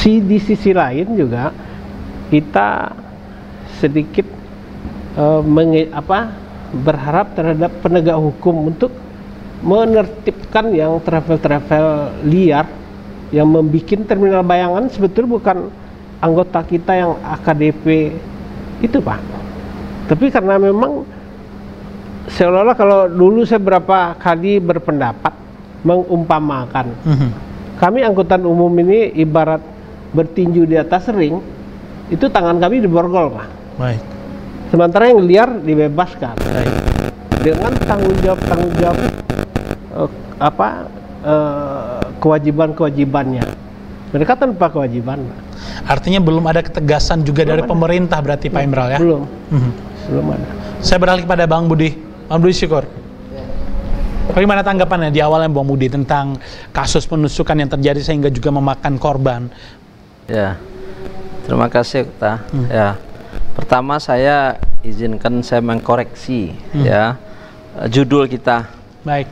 di sisi lain juga kita sedikit berharap terhadap penegak hukum untuk menertibkan yang travel liar yang membuat terminal bayangan sebetulnya bukan anggota kita yang AKDP itu, Pak. Tapi karena memang seolah-olah, kalau dulu saya berapa kali berpendapat mengumpamakan, kami angkutan umum ini ibarat bertinju di atas ring, itu tangan kami diborgol, Pak. Baik. Sementara yang liar dibebaskan. Baik. Dengan tanggung jawab kewajiban-kewajibannya. Mereka tanpa kewajiban. Artinya belum ada ketegasan juga dari pemerintah berarti, Pak Imral, ya? Belum ada. Saya beralih kepada Bang Budi. Bang Budi Syukur. Bagaimana tanggapannya di awalnya Bang Budi tentang kasus penusukan yang terjadi sehingga juga memakan korban? Ya, terima kasih, Kota. Ya, pertama saya izinkan saya mengkoreksi ya judul kita. Baik.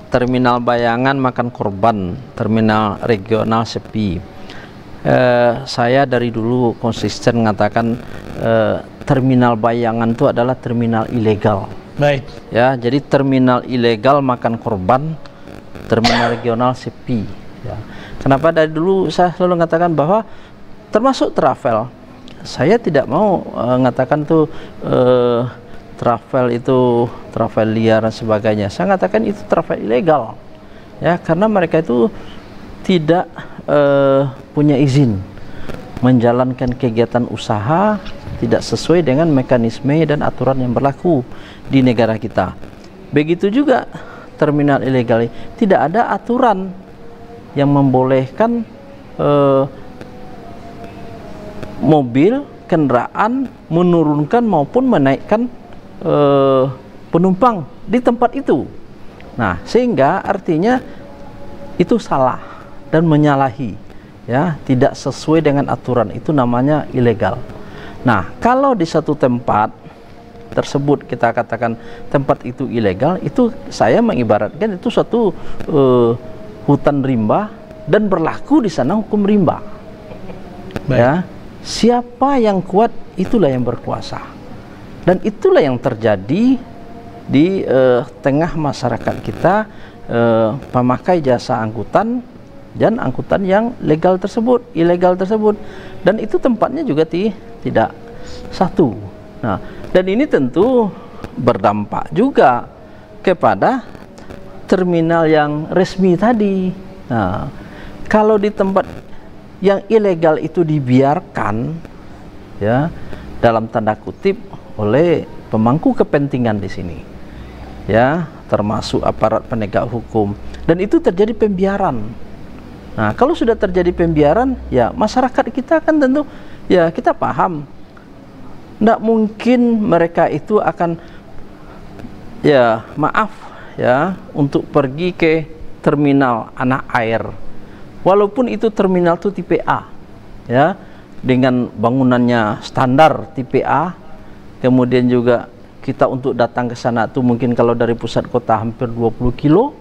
Terminal bayangan makan korban, terminal regional sepi. Saya dari dulu konsisten mengatakan terminal bayangan itu adalah terminal ilegal. Baik. Ya, jadi terminal ilegal makan korban, terminal regional sepi. Ya. Kenapa dari dulu saya selalu mengatakan bahwa termasuk travel, saya tidak mau mengatakan tuh travel itu travel liar dan sebagainya. Saya mengatakan itu travel ilegal, ya, karena mereka itu tidak punya izin menjalankan kegiatan usaha tidak sesuai dengan mekanisme dan aturan yang berlaku di negara kita. Begitu juga terminal ilegal, tidak ada aturan yang membolehkan mobil, kendaraan menurunkan maupun menaikkan penumpang di tempat itu. Nah, sehingga artinya itu salah dan menyalahi, ya, tidak sesuai dengan aturan, itu namanya ilegal. Nah, kalau di satu tempat tersebut kita katakan tempat itu ilegal, itu saya mengibaratkan itu suatu hutan rimba dan berlaku di sana hukum rimba. Baik. Ya, siapa yang kuat itulah yang berkuasa, dan itulah yang terjadi di tengah masyarakat kita, pemakai jasa angkutan dan angkutan yang legal tersebut, ilegal tersebut, dan itu tempatnya juga tidak satu. Nah, dan ini tentu berdampak juga kepada terminal yang resmi tadi. Nah, kalau di tempat yang ilegal itu dibiarkan, ya, dalam tanda kutip oleh pemangku kepentingan di sini, ya, termasuk aparat penegak hukum, dan itu terjadi pembiaran. Nah, kalau sudah terjadi pembiaran, ya masyarakat kita kan tentu, ya kita paham, tidak mungkin mereka itu akan, ya maaf ya, untuk pergi ke terminal anak air, walaupun itu terminal itu tipe A, ya, dengan bangunannya standar tipe A, kemudian juga kita untuk datang ke sana tuh mungkin kalau dari pusat kota hampir 20 kilo,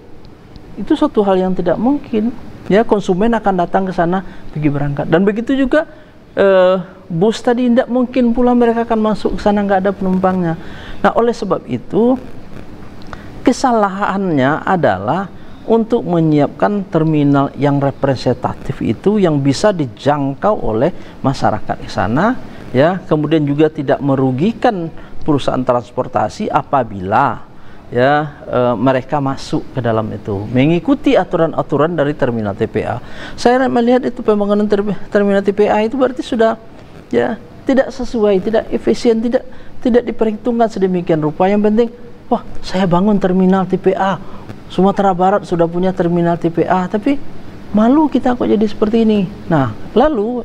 itu suatu hal yang tidak mungkin. Ya, konsumen akan datang ke sana pergi berangkat, dan begitu juga bus tadi tidak mungkin pula mereka akan masuk ke sana nggak ada penumpangnya. Nah, oleh sebab itu kesalahannya adalah untuk menyiapkan terminal yang representatif itu yang bisa dijangkau oleh masyarakat di sana, ya, kemudian juga tidak merugikan perusahaan transportasi apabila, ya, mereka masuk ke dalam itu mengikuti aturan-aturan dari terminal TPA. Saya melihat itu pembangunan terminal TPA itu berarti sudah, ya, tidak sesuai, tidak efisien, tidak diperhitungkan sedemikian rupa. Yang penting, wah, saya bangun terminal TPA, Sumatera Barat sudah punya terminal TPA, tapi malu kita kok jadi seperti ini. Nah, lalu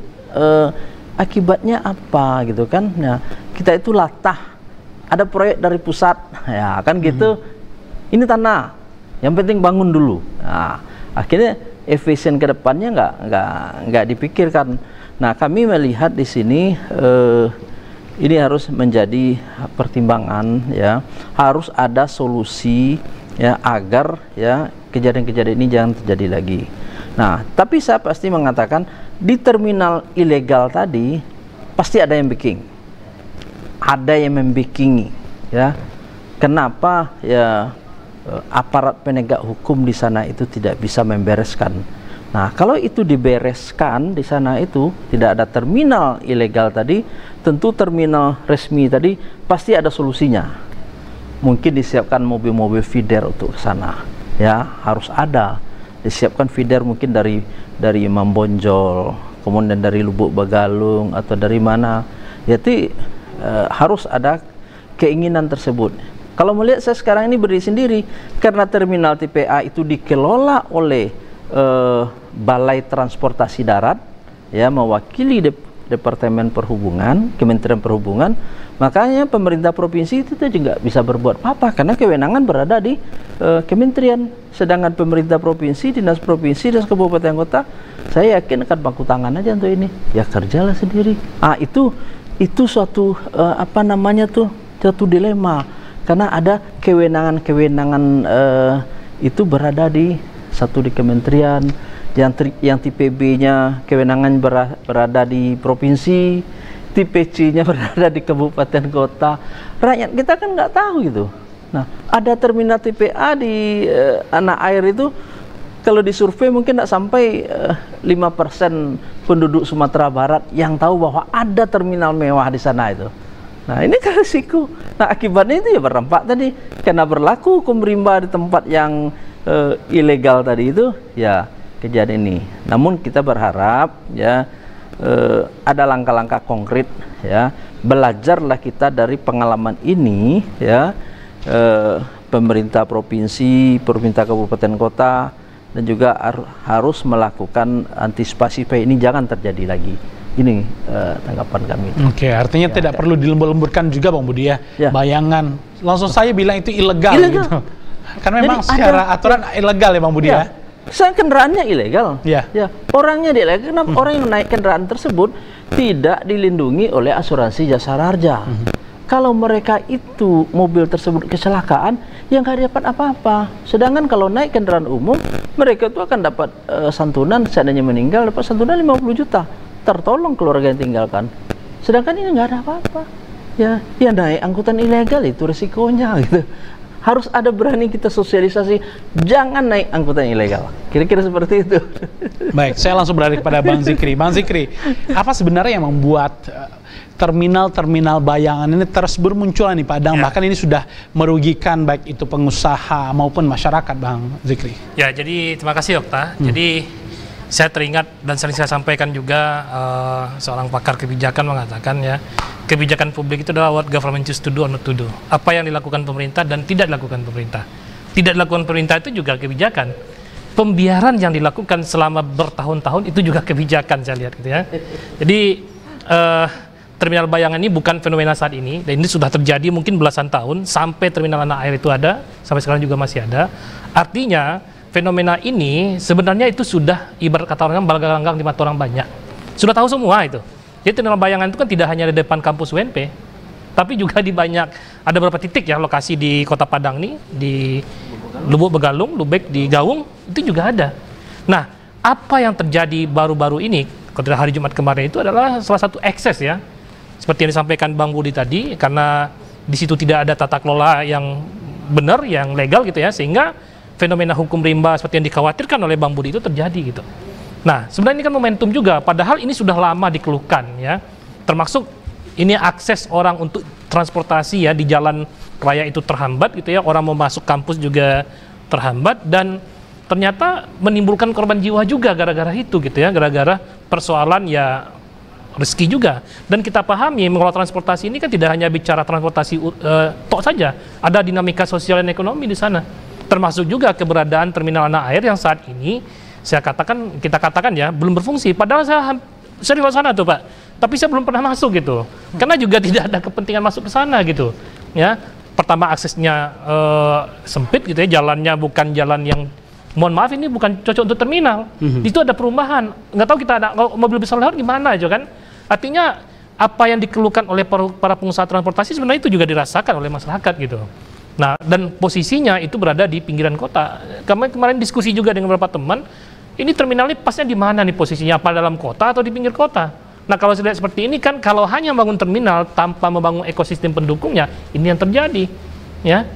akibatnya apa gitu kan? Nah, kita itu latah, ada proyek dari pusat, ya kan gitu, ini tanah, yang penting bangun dulu. Nah, akhirnya efisien ke depannya nggak dipikirkan. Nah, kami melihat di sini ini harus menjadi pertimbangan, ya, harus ada solusi, ya, agar, ya, kejadian-kejadian ini jangan terjadi lagi. Nah, tapi saya pasti mengatakan di terminal ilegal tadi pasti ada yang bikin, ada yang membikingi, ya. Kenapa ya aparat penegak hukum di sana itu tidak bisa membereskan? Nah, kalau itu dibereskan di sana itu tidak ada terminal ilegal tadi, tentu terminal resmi tadi pasti ada solusinya. Mungkin disiapkan mobil-mobil feeder untuk sana, ya, harus ada. Disiapkan feeder mungkin dari Imam Bonjol, kemudian dari Lubuk Bagalung atau dari mana. Jadi harus ada keinginan tersebut. Kalau melihat saya sekarang ini berdiri sendiri karena terminal TPA itu dikelola oleh Balai Transportasi Darat, ya, mewakili Departemen Perhubungan, Kementerian Perhubungan. Makanya pemerintah provinsi itu juga bisa berbuat apa karena kewenangan berada di kementerian. Sedangkan pemerintah provinsi, dinas provinsi, dinas kabupaten kota, saya yakin akan baku tangan aja untuk ini. Ya kerjalah sendiri. Itu suatu apa namanya tuh, suatu dilema karena ada kewenangan-kewenangan itu berada di satu di kementerian, yang TPB-nya kewenangan berada di provinsi, TPC-nya berada di kabupaten kota. Rakyat kita kan nggak tahu gitu. Nah, ada terminal TPA di Anak Air itu, kalau disurvei mungkin tidak sampai 5% penduduk Sumatera Barat yang tahu bahwa ada terminal mewah di sana itu. Nah, ini kan risiko. Nah, akibatnya itu ya berdampak tadi. Karena berlaku hukum rimba di tempat yang ilegal tadi itu, ya kejadian ini. Namun kita berharap ya ada langkah-langkah konkret, ya. Belajarlah kita dari pengalaman ini, ya. Pemerintah provinsi, pemerintah kabupaten kota, dan juga harus melakukan antisipasi supaya ini jangan terjadi lagi. Ini tanggapan kami. Oke, artinya ya, tidak perlu dilembur-lemburkan juga, Bang Budi, ya. Bayangan langsung saya bilang itu ilegal. Gitu. Karena memang secara aturan ilegal ya, Bang Budi, ya. Saya kendaraannya ilegal. Ya. Orangnya ilegal. Kenapa orang yang naik kendaraan tersebut tidak dilindungi oleh asuransi jasa harja? Kalau mereka itu mobil tersebut kecelakaan, yang nggak dapat apa-apa. Sedangkan kalau naik kendaraan umum, mereka itu akan dapat santunan, seandainya meninggal dapat santunan 50 juta. Tertolong keluarga yang tinggalkan. Sedangkan ini nggak ada apa-apa. Ya naik angkutan ilegal itu resikonya gitu. Harus ada berani kita sosialisasi, jangan naik angkutan ilegal. Kira-kira seperti itu. Baik, saya langsung beralih kepada Bang Zikri. Bang Zikri, apa sebenarnya yang membuat terminal-terminal bayangan ini terus bermunculan di Padang? Bahkan ini sudah merugikan baik itu pengusaha maupun masyarakat, Bang Zikri. Ya, jadi terima kasih, Okta. Jadi saya teringat dan sering saya sampaikan juga, seorang pakar kebijakan mengatakan, ya, kebijakan publik itu adalah what government choose to do or not to do. Apa yang dilakukan pemerintah dan tidak dilakukan pemerintah. Tidak dilakukan pemerintah itu juga kebijakan. Pembiaran yang dilakukan selama bertahun-tahun itu juga kebijakan, saya lihat gitu, ya. Jadi terminal bayangan ini bukan fenomena saat ini, dan ini sudah terjadi mungkin belasan tahun sampai terminal Anak Air itu ada, sampai sekarang juga masih ada. Artinya fenomena ini sebenarnya itu sudah ibarat kata orang balgang-langgang di mata orang banyak. Sudah tahu semua itu. Jadi terminal bayangan itu kan tidak hanya di depan kampus UNP, tapi juga di ada beberapa titik ya lokasi di Kota Padang nih, di Lubuk Begalung, Lubek, di Gawung, itu juga ada. Nah, apa yang terjadi baru-baru ini, ketika hari Jumat kemarin itu adalah salah satu ekses, ya. Seperti yang disampaikan Bang Budi tadi, karena di situ tidak ada tata kelola yang benar, yang legal gitu ya, sehingga fenomena hukum rimba seperti yang dikhawatirkan oleh Bang Budi itu terjadi gitu. Nah, sebenarnya ini kan momentum juga, padahal ini sudah lama dikeluhkan, ya. Termasuk ini akses orang untuk transportasi ya di jalan raya itu terhambat gitu ya, orang mau masuk kampus juga terhambat, dan ternyata menimbulkan korban jiwa juga gara-gara itu gitu ya, gara-gara persoalan ya rezeki juga. Dan kita pahami mengelola transportasi ini kan tidak hanya bicara transportasi tok saja, ada dinamika sosial dan ekonomi di sana. Termasuk juga keberadaan terminal Anak Air yang saat ini kita katakan ya belum berfungsi. Padahal saya di luar sana tuh, Pak, tapi saya belum pernah masuk gitu, karena juga tidak ada kepentingan masuk ke sana gitu. Ya, pertama aksesnya sempit gitu ya, jalannya bukan jalan yang, mohon maaf, ini bukan cocok untuk terminal. Itu ada perumahan, nggak tahu kita ada mobil besar lewat gimana aja kan. Artinya apa yang dikeluhkan oleh para pengusaha transportasi sebenarnya itu juga dirasakan oleh masyarakat gitu. Nah, dan posisinya itu berada di pinggiran kota. Kemarin diskusi juga dengan beberapa teman, ini terminal ini pasnya di mana nih posisinya, apa dalam kota atau di pinggir kota? Nah kalau saya lihat seperti ini kan, kalau hanya membangun terminal tanpa membangun ekosistem pendukungnya, ini yang terjadi, ya.